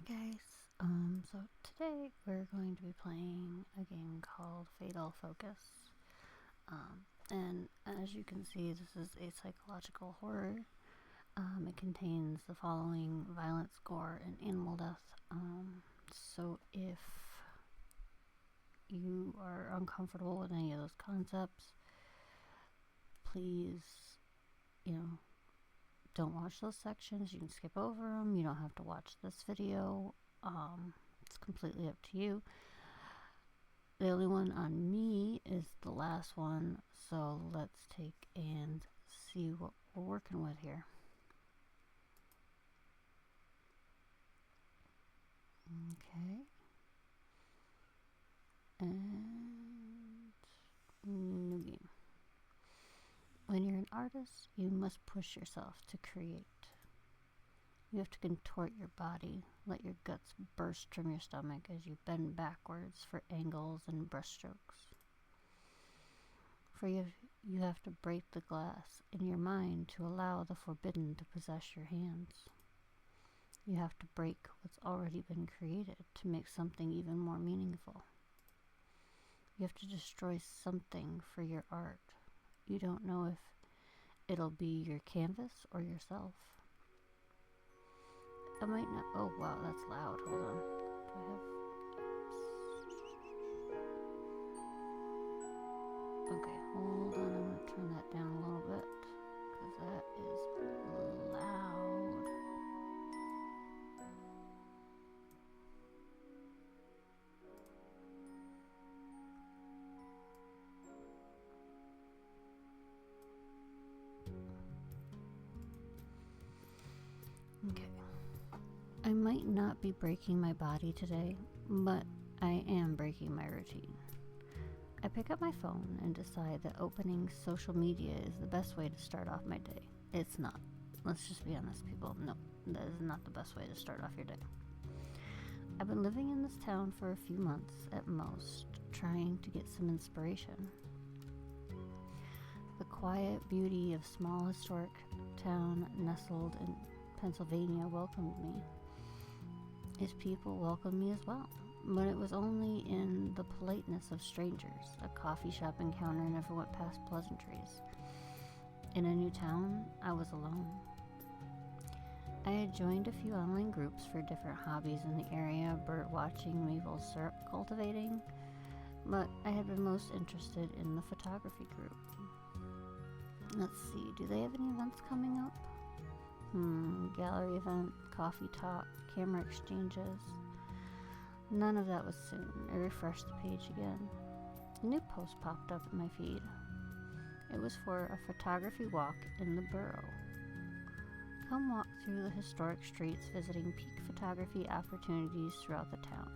guys. So today we're going to be playing a game called Fatal Focus. And as you can see, this is a psychological horror. It contains the following: violence, gore, and animal death. So if you are uncomfortable with any of those concepts, please, don't watch those sections. You can skip over them. You don't have to watch this video. It's completely up to you. The only one on me is the last one, so let's take and see what we're working with here. Okay. And new game. When you're an artist, you must push yourself to create. You have to contort your body, let your guts burst from your stomach as you bend backwards for angles and brushstrokes. For you have to break the glass in your mind to allow the forbidden to possess your hands. You have to break what's already been created to make something even more meaningful. You have to destroy something for your art. You don't know if it'll be your canvas or yourself. I might not. Oh wow, that's loud. Hold on. Do I have? Okay, hold on. I'm gonna turn that down a little bit because that is loud. Okay. I might not be breaking my body today, but I am breaking my routine. I pick up my phone and decide that opening social media is the best way to start off my day. It's not. Let's just be honest, people. No, that is not the best way to start off your day. I've been living in this town for a few months at most, trying to get some inspiration. The quiet beauty of small historic town nestled in Pennsylvania welcomed me. His people welcomed me as well, but it was only in the politeness of strangers. A coffee shop encounter never went past pleasantries. In a new town, I was alone. I had joined a few online groups for different hobbies in the area, bird watching, maple syrup cultivating, but I had been most interested in the photography group. Let's see, do they have any events coming up? Gallery event, coffee talk, camera exchanges. None of that was soon. I refreshed the page again. A new post popped up in my feed. It was for a photography walk in the borough. Come walk through the historic streets visiting peak photography opportunities throughout the town.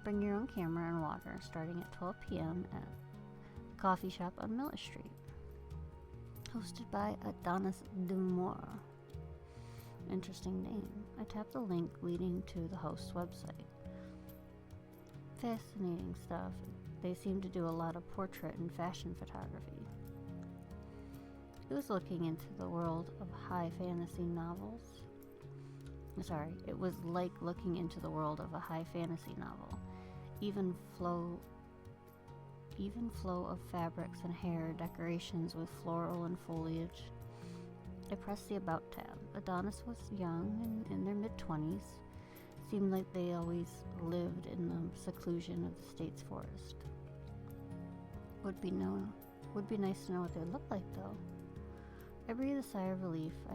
Bring your own camera and water starting at 12 p.m. at the coffee shop on Miller Street. Hosted by Adonis. Interesting name. I tapped the link leading to the host's website. Fascinating stuff. They seem to do a lot of portrait and fashion photography. It was looking into the world of high fantasy novels. It was like looking into the world of a high fantasy novel. Even flow of fabrics and hair, decorations with floral and foliage. I pressed the About tab. Adonis was young and in their mid-20s. Seemed like they always lived in the seclusion of the state's forest. Would be nice to know what they looked like, though. I breathed a sigh of relief. I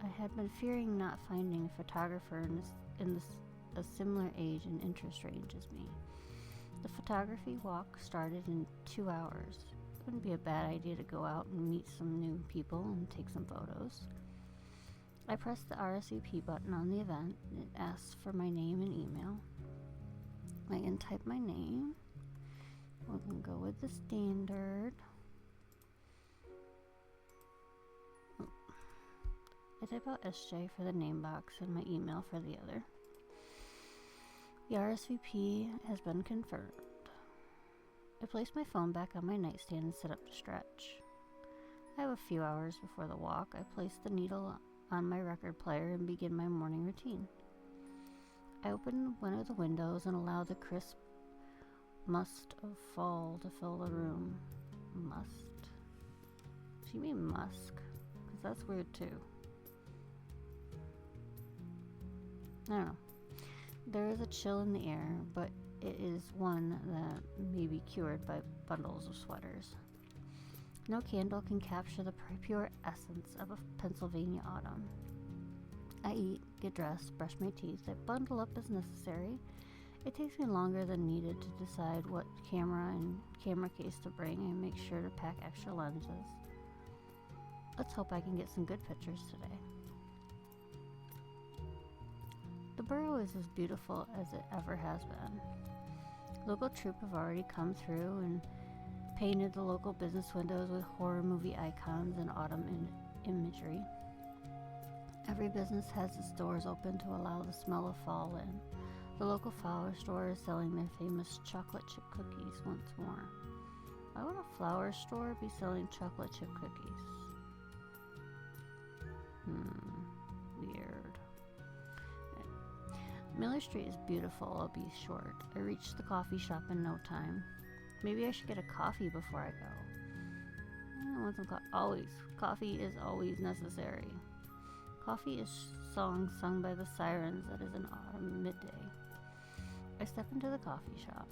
had been fearing not finding a photographer in a similar age and interest range as me. The photography walk started in 2 hours. It wouldn't be a bad idea to go out and meet some new people and take some photos. I pressed the RSVP button on the event. It asks for my name and email. I can type my name. We can go with the standard. I type out SJ for the name box and my email for the other. The RSVP has been confirmed. I placed my phone back on my nightstand and set up to stretch. I have a few hours before the walk. I place the needle on my record player and begin my morning routine. I open one of the windows and allow the crisp must of fall to fill the room. Must? She mean musk? Because that's weird too. I don't know. There is a chill in the air, but it is one that may be cured by bundles of sweaters. No candle can capture the pure essence of a Pennsylvania autumn. I eat, get dressed, brush my teeth, I bundle up as necessary. It takes me longer than needed to decide what camera and camera case to bring and make sure to pack extra lenses. Let's hope I can get some good pictures today. The borough is as beautiful as it ever has been. Local troupe have already come through and painted the local business windows with horror movie icons and autumn imagery. Every business has its doors open to allow the smell of fall in. The local flower store is selling their famous chocolate chip cookies once more. Why would a flower store be selling chocolate chip cookies? Weird. Miller Street is beautiful, I'll be short. I reached the coffee shop in no time. Maybe I should get a coffee before I go. I want some coffee is always necessary. Coffee is songs sung by the sirens that is an autumn midday. I step into the coffee shop.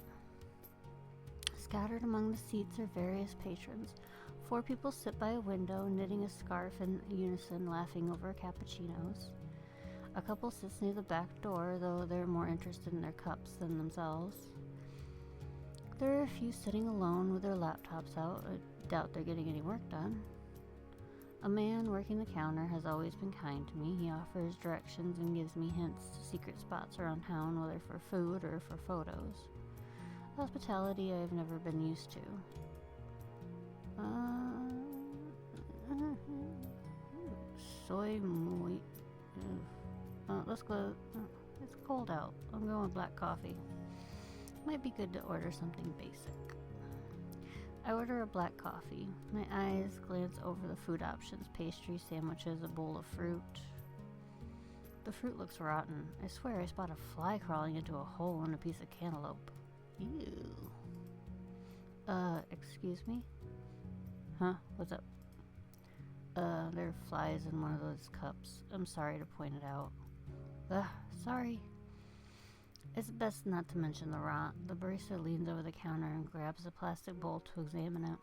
Scattered among the seats are various patrons. 4 people sit by a window, knitting a scarf in unison, laughing over cappuccinos. A couple sits near the back door, though they're more interested in their cups than themselves. There are a few sitting alone with their laptops out. I doubt they're getting any work done. A man working the counter has always been kind to me. He offers directions and gives me hints to secret spots around town, whether for food or for photos. Hospitality I've never been used to. Soy muy. Let's go. It's cold out. I'm going with black coffee. Might be good to order something basic. I order a black coffee. My eyes glance over the food options, pastry, sandwiches, a bowl of fruit. The fruit looks rotten. I swear I spot a fly crawling into a hole in a piece of cantaloupe. Ew. Excuse me? Huh? What's up? There are flies in one of those cups. I'm sorry to point it out. Sorry. It's best not to mention the rot. The barista leans over the counter and grabs a plastic bowl to examine it.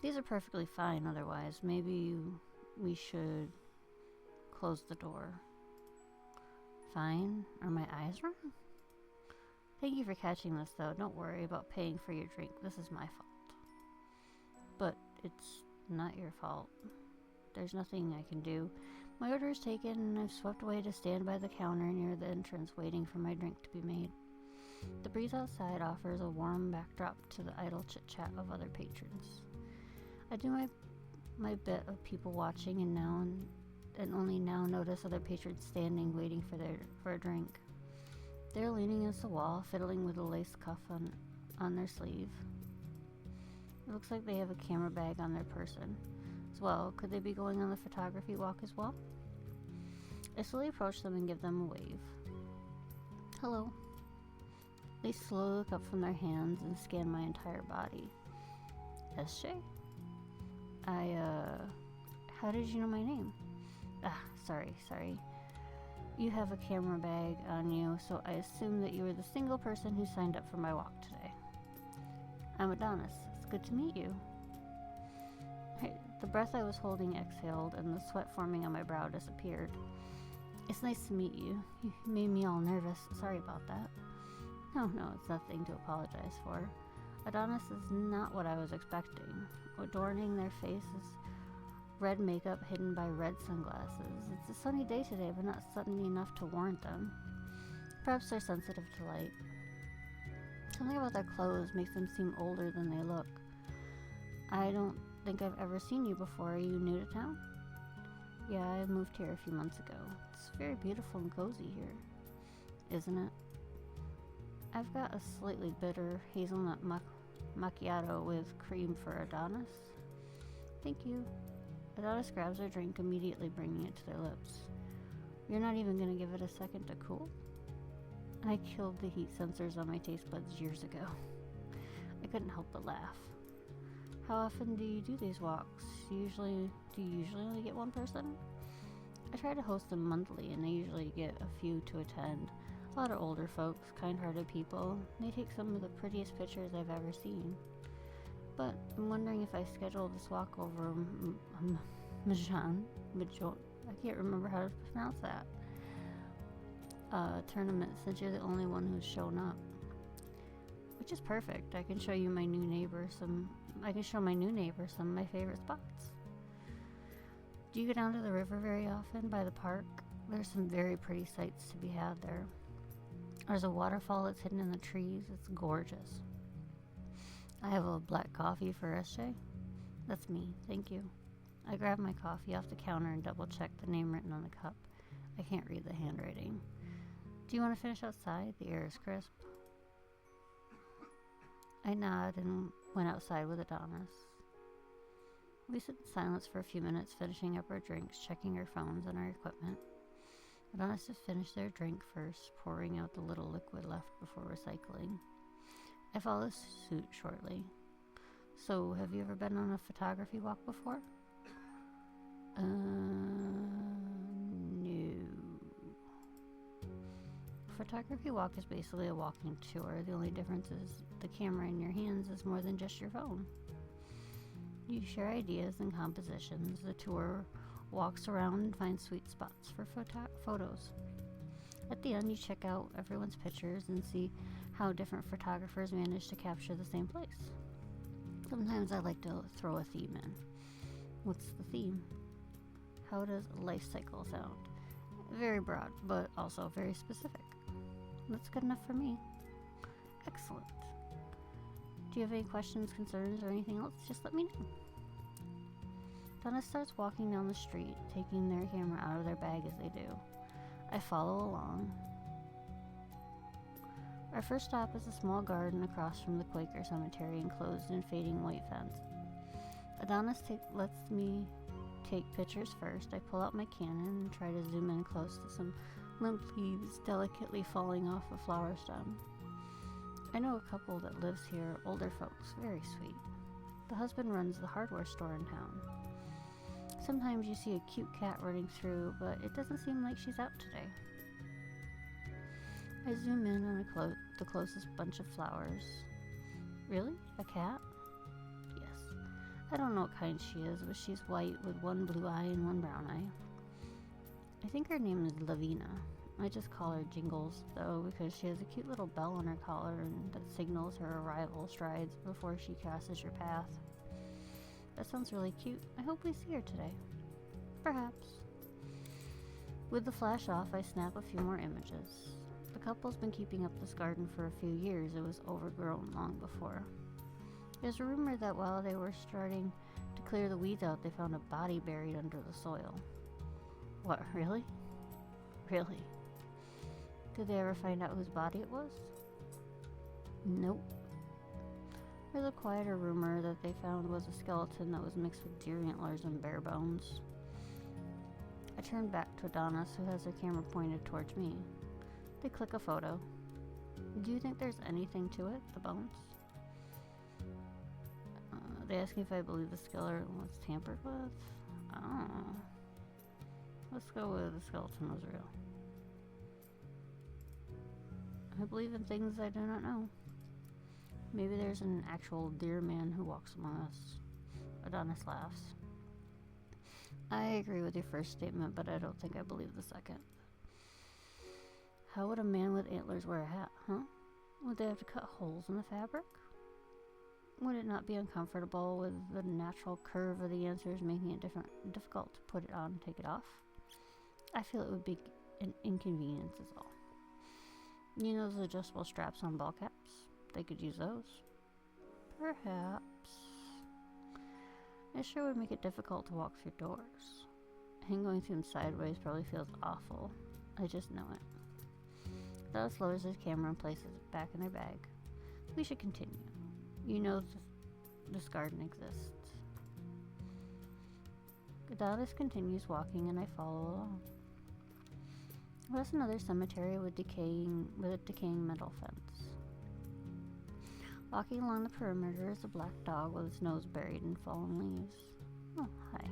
These are perfectly fine otherwise. Maybe we should close the door. Fine? Are my eyes wrong? Thank you for catching this, though. Don't worry about paying for your drink. This is my fault. But it's not your fault. There's nothing I can do. My order is taken, and I've swept away to stand by the counter near the entrance, waiting for my drink to be made. The breeze outside offers a warm backdrop to the idle chit-chat of other patrons. I do my bit of people watching, and only now notice other patrons standing, waiting for a drink. They're leaning against the wall, fiddling with a lace cuff on their sleeve. It looks like they have a camera bag on their person as well. Could they be going on the photography walk as well? I slowly approach them and give them a wave. Hello. They slowly look up from their hands and scan my entire body. S.J.? How did you know my name? Sorry. You have a camera bag on you, so I assume that you were the single person who signed up for my walk today. I'm Adonis. It's good to meet you. The breath I was holding exhaled, and the sweat forming on my brow disappeared. It's nice to meet you. You made me all nervous. Sorry about that. No, it's nothing to apologize for. Adonis is not what I was expecting. Adorning their faces, red makeup hidden by red sunglasses. It's a sunny day today, but not sunny enough to warrant them. Perhaps they're sensitive to light. Something about their clothes makes them seem older than they look. I don't think I've ever seen you before. Are you new to town? Yeah, I moved here a few months ago. It's very beautiful and cozy here, isn't it? I've got a slightly bitter hazelnut macchiato with cream for Adonis. Thank you. Adonis grabs their drink, immediately bringing it to their lips. You're not even going to give it a second to cool? I killed the heat sensors on my taste buds years ago. I couldn't help but laugh. How often do you do these walks? Do you usually only get one person? I try to host them monthly, and I usually get a few to attend. A lot of older folks, kind-hearted people. They take some of the prettiest pictures I've ever seen. But I'm wondering if I schedule this walk over Majan, I can't remember how to pronounce that, tournament, since you're the only one who's shown up. Which is perfect. I can show my new neighbor some of my favorite spots. Do you go down to the river very often by the park? There's some very pretty sights to be had there. There's a waterfall that's hidden in the trees. It's gorgeous. I have a black coffee for SJ. That's me, thank you. I grab my coffee off the counter and double check the name written on the cup. I can't read the handwriting. Do you want to finish outside? The air is crisp. I nod and went outside with Adonis. We sit in silence for a few minutes, finishing up our drinks, checking our phones and our equipment. Adonis has finished their drink first, pouring out the little liquid left before recycling. I follow suit shortly. So, have you ever been on a photography walk before? No. Photography walk is basically a walking tour. The only difference is the camera in your hands is more than just your phone. You share ideas and compositions. The tour walks around and finds sweet spots for photos. At the end, you check out everyone's pictures and see how different photographers manage to capture the same place. Sometimes I like to throw a theme in. What's the theme? How does life cycle sound? Very broad, but also very specific. That's good enough for me. Excellent. Do you have any questions, concerns, or anything else? Just let me know. Donna starts walking down the street, taking their camera out of their bag as they do. I follow along. Our first stop is a small garden across from the Quaker cemetery, enclosed in fading white fence. Adonis lets me take pictures first. I pull out my Canon and try to zoom in close to some limp leaves delicately falling off a flower stem. I know a couple that lives here, older folks, very sweet. The husband runs the hardware store in town. Sometimes you see a cute cat running through, but it doesn't seem like she's out today. I zoom in on the closest bunch of flowers. Really? A cat? Yes. I don't know what kind she is, but she's white with one blue eye and one brown eye. I think her name is Lavina. I just call her Jingles, though, because she has a cute little bell on her collar and that signals her arrival strides before she crosses your path. That sounds really cute. I hope we see her today. Perhaps. With the flash off, I snap a few more images. The couple's been keeping up this garden for a few years. It was overgrown long before. There's a rumor that while they were starting to clear the weeds out, they found a body buried under the soil. What, really? Really? Did they ever find out whose body it was? Nope. There's a quieter rumor that they found was a skeleton that was mixed with deer antlers and bare bones. I turn back to Adonis, who has her camera pointed towards me. They click a photo. Do you think there's anything to it, the bones? They ask me if I believe the skeleton was tampered with. I don't know. Let's go with the skeleton was real. I believe in things I do not know. Maybe there's an actual deer man who walks among us. Adonis laughs. I agree with your first statement, but I don't think I believe the second. How would a man with antlers wear a hat, huh? Would they have to cut holes in the fabric? Would it not be uncomfortable with the natural curve of the answers, making it difficult to put it on and take it off? I feel it would be an inconvenience is all. You know those adjustable straps on ball caps? They could use those. Perhaps. It sure would make it difficult to walk through doors. And going through them sideways probably feels awful. I just know it. Dallas lowers his camera and places it back in their bag. We should continue. You know this garden exists. Adonis continues walking and I follow along. There was another cemetery with a decaying metal fence. Walking along the perimeter is a black dog with its nose buried in fallen leaves. Oh, hi.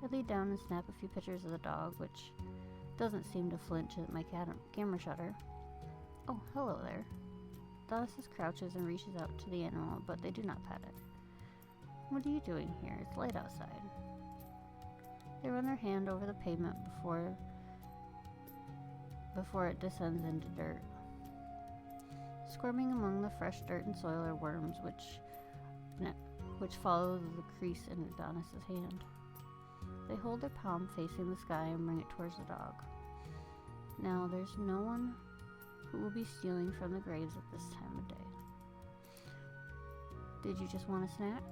I lean down and snap a few pictures of the dog, which doesn't seem to flinch at my camera shutter. Oh, hello there. Adonis crouches and reaches out to the animal, but they do not pet it. What are you doing here? It's light outside. They run their hand over the pavement before it descends into dirt. Squirming among the fresh dirt and soil are worms, which follow the crease in Adonis's hand. They hold their palm facing the sky and bring it towards the dog. Now, there's no one who will be stealing from the graves at this time of day. Did you just want a snack?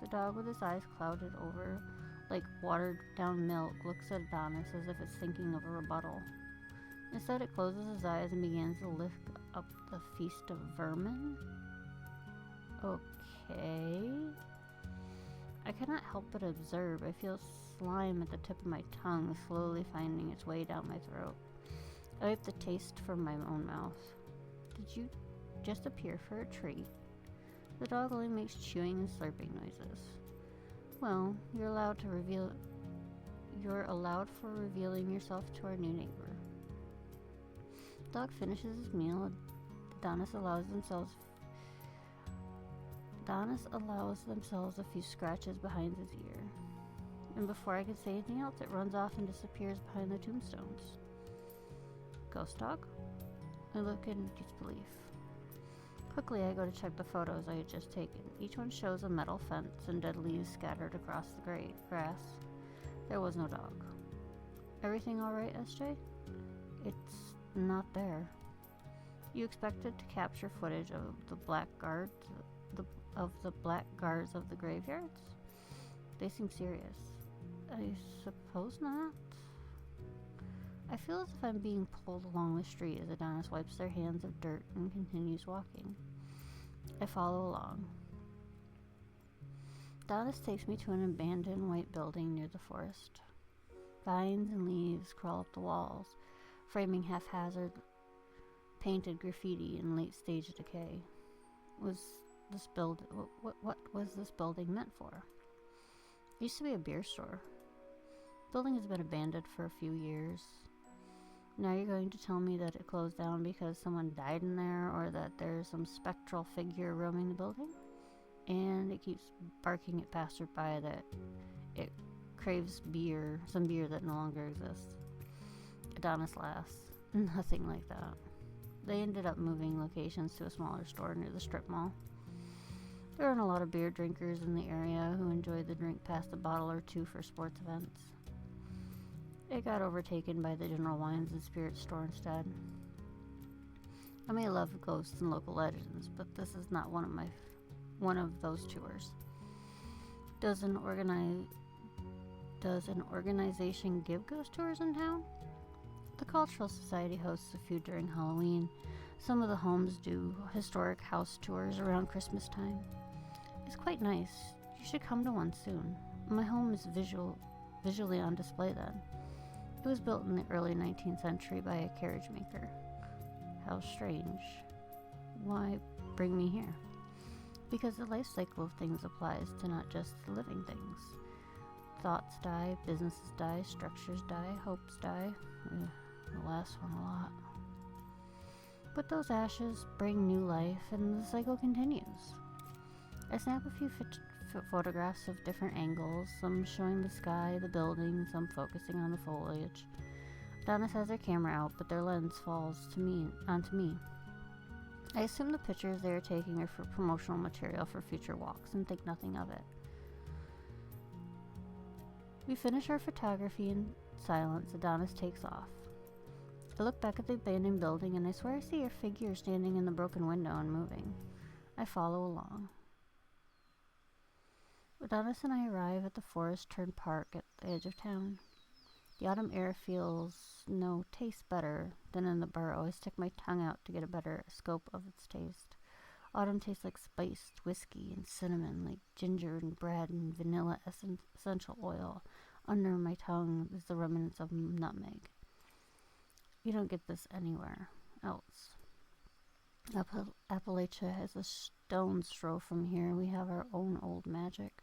The dog, with his eyes clouded over like watered down milk, looks at Adonis as if it's thinking of a rebuttal. Instead, it closes its eyes and begins to lick up the feast of vermin. Okay. I cannot help but observe. I feel slime at the tip of my tongue, slowly finding its way down my throat. I wipe the taste from my own mouth. Did you just appear for a treat? The dog only makes chewing and slurping noises. Well, you're allowed for revealing yourself to our new neighbor. The dog finishes his meal. Adonis allows themselves a few scratches behind his ear. And before I can say anything else, it runs off and disappears behind the tombstones. Ghost dog? I look in disbelief. Quickly, I go to check the photos I had just taken. Each one shows a metal fence and dead leaves scattered across the grass. There was no dog. Everything all right, SJ? It's not there. You expected to capture footage of the black guards of the graveyards? They seem serious. I suppose not. I feel as if I'm being pulled along the street as Adonis wipes their hands of dirt and continues walking. I follow along. Adonis takes me to an abandoned white building near the forest. Vines and leaves crawl up the walls, framing haphazard painted graffiti in late-stage decay. What was this building meant for? It used to be a beer store. The building has been abandoned for a few years. Now you're going to tell me that it closed down because someone died in there, or that there's some spectral figure roaming the building? And it keeps barking at passersby that it craves beer, some beer that no longer exists. Adonis laughs. Nothing like that. They ended up moving locations to a smaller store near the strip mall. There aren't a lot of beer drinkers in the area who enjoy the drink past a bottle or two for sports events. It got overtaken by the general wines and spirits store instead. I may love ghosts and local legends, but this is not one of those tours. Does an organization give ghost tours in town? The Cultural Society hosts a few during Halloween. Some of the homes do historic house tours around Christmas time. It's quite nice. You should come to one soon. My home is visually on display then. It was built in the early 19th century by a carriage maker. How strange. Why bring me here? Because the life cycle of things applies to not just living things. Thoughts die, businesses die, structures die, hopes die. The last one a lot. But those ashes bring new life, and the cycle continues. I snap a few photographs of different angles, some showing the sky, the building, some focusing on the foliage. Adonis has their camera out, but their lens falls onto me. I assume the pictures they are taking are for promotional material for future walks and think nothing of it. We finish our photography in silence. Adonis takes off. I look back at the abandoned building and I swear I see a figure standing in the broken window and moving. I follow along. Adonis and I arrive at the forest-turned park at the edge of town. The autumn air tastes better than in the borough. I stick my tongue out to get a better scope of its taste. Autumn tastes like spiced whiskey and cinnamon, like ginger and bread and vanilla essential oil. Under my tongue is the remnants of nutmeg. You don't get this anywhere else. Appalachia is a stone's throw from here. We have our own old magic.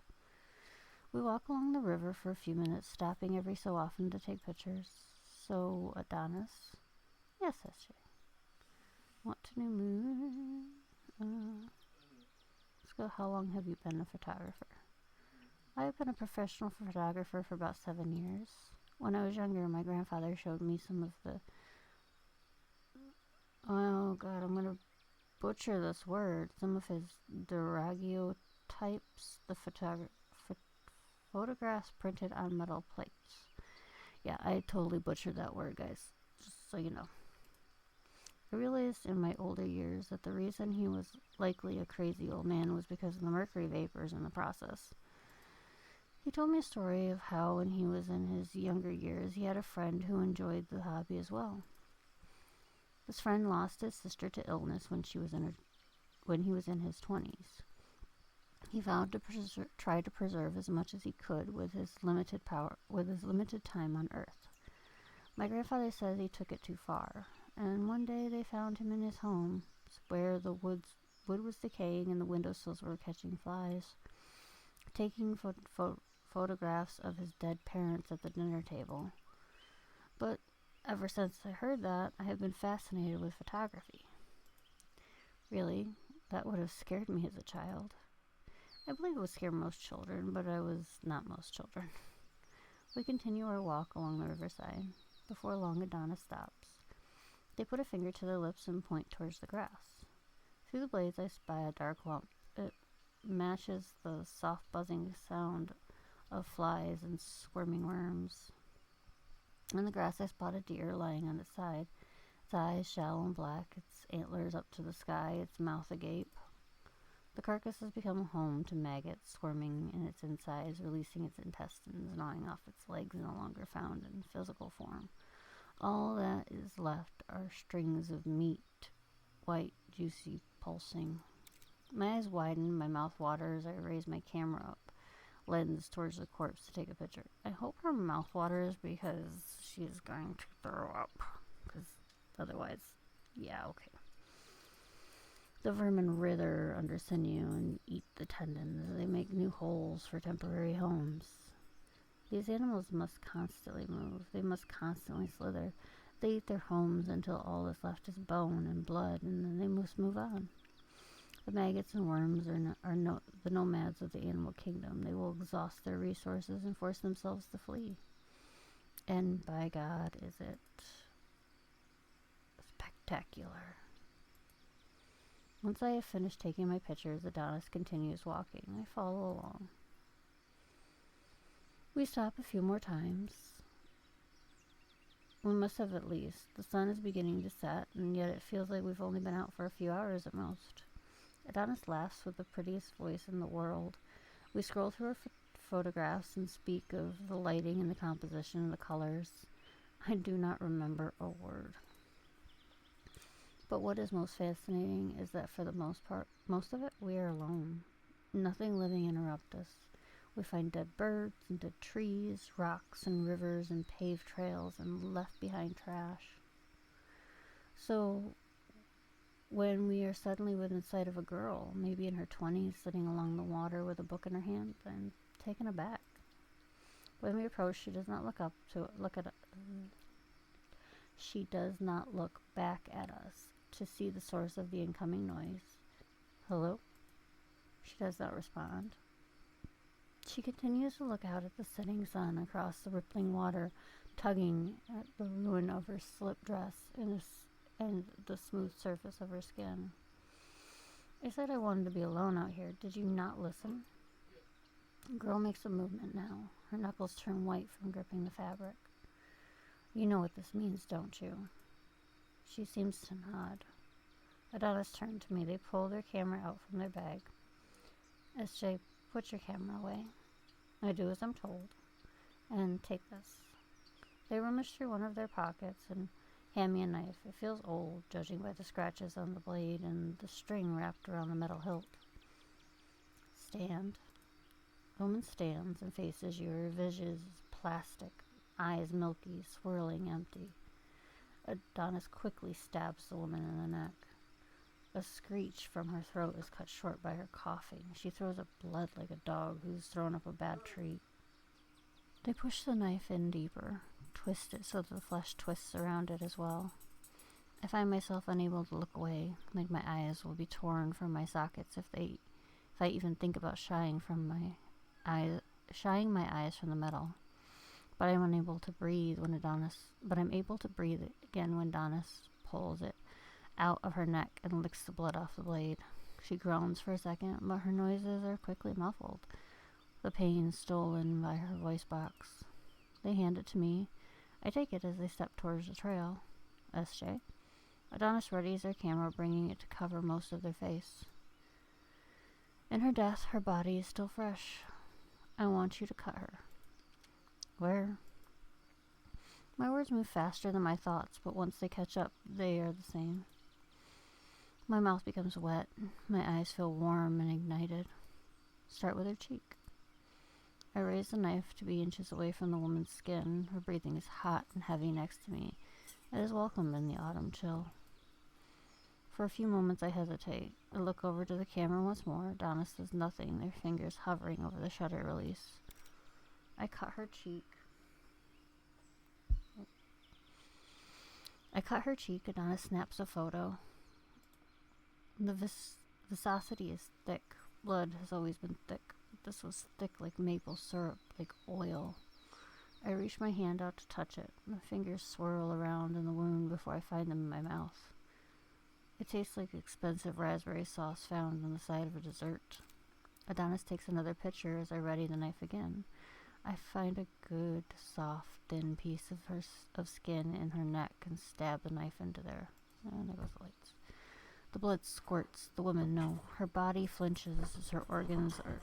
We walk along the river for a few minutes, stopping every so often to take pictures. So, Adonis? Yes, SJ. Want to new moon? Let's go. How long have you been a photographer? I have been a professional photographer for about 7 years. When I was younger, my grandfather showed me some of the... Oh, God, I'm going to butcher this word. Some of his daguerreotypes, the photographs printed on metal plates. Yeah, I totally butchered that word, guys, just so you know. I realized in my older years that the reason he was likely a crazy old man was because of the mercury vapors in the process. He told me a story of how when he was in his younger years, he had a friend who enjoyed the hobby as well. This friend lost his sister to illness when he was in his 20s. He vowed to try to preserve as much as he could with his limited time on Earth. My grandfather says he took it too far, and one day they found him in his home, where the wood was decaying and the windowsills were catching flies, taking photographs of his dead parents at the dinner table. But ever since I heard that, I have been fascinated with photography. Really, that would have scared me as a child. I believe it would scare most children, but I was not most children. We continue our walk along the riverside. Before long, Adonis stops. They put a finger to their lips and point towards the grass. Through the blades, I spy a dark lump. It matches the soft buzzing sound of flies and squirming worms. In the grass, I spot a deer lying on its side. Its eyes shallow and black, its antlers up to the sky, its mouth agape. The carcass has become a home to maggots squirming in its insides, releasing its intestines, gnawing off its legs no longer found in physical form. All that is left are strings of meat, white, juicy, pulsing. My eyes widen, my mouth waters. I raise my camera up, lens towards the corpse to take a picture. I hope her mouth waters because she's going to throw up. Because otherwise, yeah, okay. The vermin writher under sinew and eat the tendons. They make new holes for temporary homes. These animals must constantly move. They must constantly slither. They eat their homes until all that's left is bone and blood, and then they must move on. The maggots and worms are the nomads of the animal kingdom. They will exhaust their resources and force themselves to flee. And by God, is it spectacular. Once I have finished taking my pictures, Adonis continues walking. I follow along. We stop a few more times. We must have at least. The sun is beginning to set, and yet it feels like we've only been out for a few hours at most. Adonis laughs with the prettiest voice in the world. We scroll through our photographs and speak of the lighting and the composition and the colors. I do not remember a word. But what is most fascinating is that for the most of it, we are alone. Nothing living interrupts us. We find dead birds and dead trees, rocks and rivers and paved trails and left behind trash. So when we are suddenly within sight of a girl, maybe in her 20s, sitting along the water with a book in her hand, I'm taken aback. When we approach, she does not She does not look back at us to see the source of the incoming noise. Hello? She does not respond. She continues to look out at the setting sun across the rippling water, tugging at the ruin of her slip dress and the smooth surface of her skin. I said I wanted to be alone out here. Did you not listen? The girl makes a movement now. Her knuckles turn white from gripping the fabric. You know what this means, don't you? She seems to nod. Adonis turned to me. They pull their camera out from their bag. SJ, put your camera away. I do as I'm told. And take this. They rummage through one of their pockets and hand me a knife. It feels old, judging by the scratches on the blade and the string wrapped around the metal hilt. Stand. The woman stands and faces you. Her vision is plastic, eyes milky, swirling, empty. Adonis quickly stabs the woman in the neck. A screech from her throat is cut short by her coughing. She throws up blood like a dog who's thrown up a bad treat. They push the knife in deeper, twist it so that the flesh twists around it as well. I find myself unable to look away, like my eyes will be torn from my sockets if I even think about shying my eyes from the metal. But I'm unable to breathe I'm able to breathe again when Adonis pulls it out of her neck and licks the blood off the blade. She groans for a second, but her noises are quickly muffled, the pain stolen by her voice box. They hand it to me. I take it as they step towards the trail. SJ. Adonis readies their camera, bringing it to cover most of their face. In her death, her body is still fresh. I want you to cut her. Where? My words move faster than my thoughts, but once they catch up, they are the same. My mouth becomes wet. My eyes feel warm and ignited. Start with her cheek. I raise the knife to be inches away from the woman's skin. Her breathing is hot and heavy next to me. It is welcome in the autumn chill. For a few moments I hesitate. I look over to the camera once more. Adonis says nothing, their fingers hovering over the shutter release. I cut her cheek. Adonis snaps a photo. The viscosity is thick. Blood has always been thick. This was thick like maple syrup, like oil. I reach my hand out to touch it. My fingers swirl around in the wound before I find them in my mouth. It tastes like expensive raspberry sauce found on the side of a dessert. Adonis takes another picture as I ready the knife again. I find a good, soft, thin piece of skin in her neck and stab the knife into there. And there goes the lights. The blood squirts. The woman, no. Her body flinches as her organs are...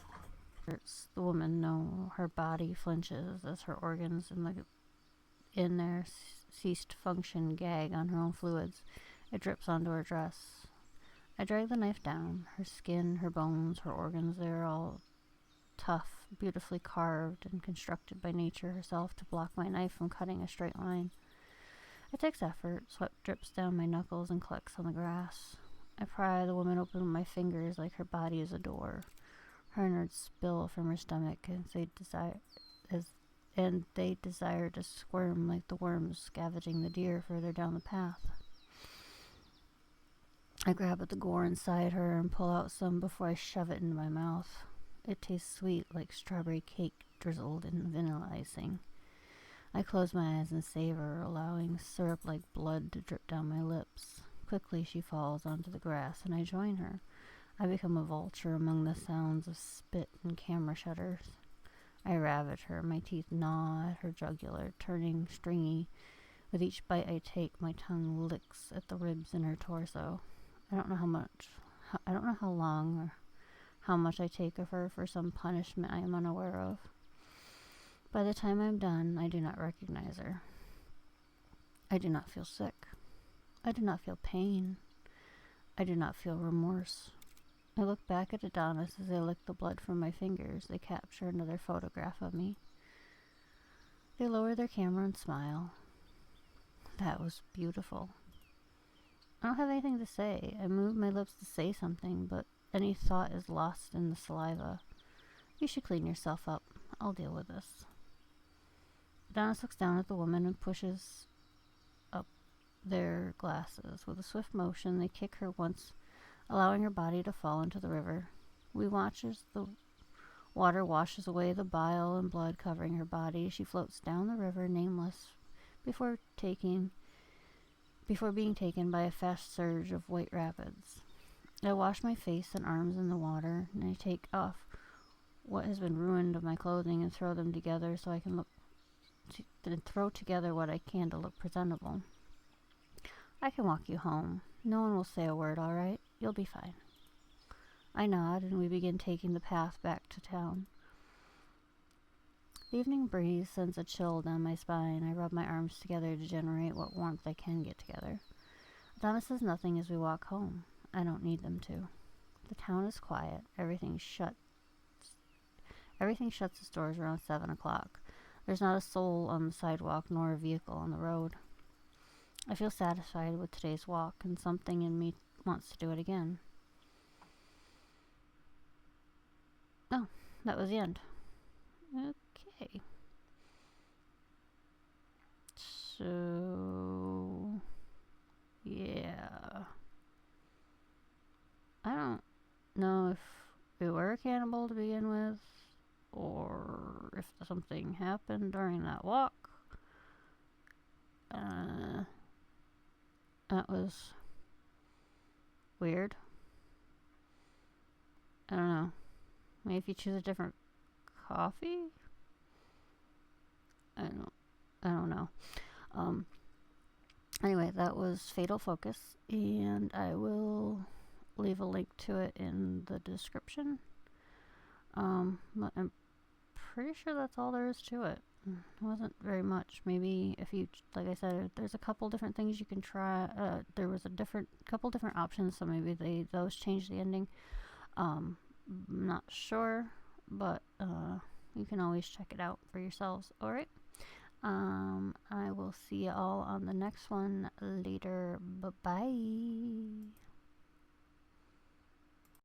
The woman, no. Her body flinches as her organs in their ceased function gag on her own fluids. It drips onto her dress. I drag the knife down. Her skin, her bones, her organs, they're all tough, beautifully carved and constructed by nature herself to block my knife from cutting a straight line. It takes effort. Sweat drips down my knuckles and collects on the grass. I pry the woman open with my fingers like her body is a door. Her innards spill from her stomach and they desire to squirm like the worms scavenging the deer further down the path. I grab at the gore inside her and pull out some before I shove it into my mouth. It tastes sweet like strawberry cake drizzled in vanilla icing. I close my eyes and savor, allowing syrup-like blood to drip down my lips. Quickly she falls onto the grass and I join her. I become a vulture among the sounds of spit and camera shutters. I ravage her, my teeth gnaw at her jugular, turning stringy. With each bite I take, my tongue licks at the ribs in her torso. I don't know how long or how much I take of her for some punishment I am unaware of. By the time I'm done, I do not recognize her. I do not feel sick. I do not feel pain. I do not feel remorse. I look back at Adonis as they lick the blood from my fingers. They capture another photograph of me. They lower their camera and smile. That was beautiful. I don't have anything to say. I move my lips to say something, but any thought is lost in the saliva. You should clean yourself up. I'll deal with this. Adonis looks down at the woman and pushes up their glasses. With a swift motion, they kick her once, allowing her body to fall into the river. We watch as the water washes away the bile and blood covering her body. She floats down the river, nameless, before being taken by a fast surge of white rapids. I wash my face and arms in the water, and I take off what has been ruined of my clothing and throw them together so I can throw together what I can to look presentable. I can walk you home. No one will say a word, all right? You'll be fine. I nod, and we begin taking the path back to town. The evening breeze sends a chill down my spine. I rub my arms together to generate what warmth I can get together. Adonis says nothing as we walk home. I don't need them to. The town is quiet. Everything shuts its doors around 7 o'clock. There's not a soul on the sidewalk nor a vehicle on the road. I feel satisfied with today's walk, and something in me wants to do it again. Oh, that was the end. Okay. So, yeah. I don't know if we were cannibal to begin with, or if something happened during that walk. That was weird. I don't know. Maybe if you choose a different coffee? I don't know. Anyway, that was Fatal Focus, and I will leave a link to it in the description. But I'm pretty sure that's all there is to it. It wasn't very much. Maybe if you, like I said, there's a couple different things you can try. There was a couple different options, so maybe those changed the ending. I'm not sure, but you can always check it out for yourselves. All right. I will see you all on the next one later. Bye bye.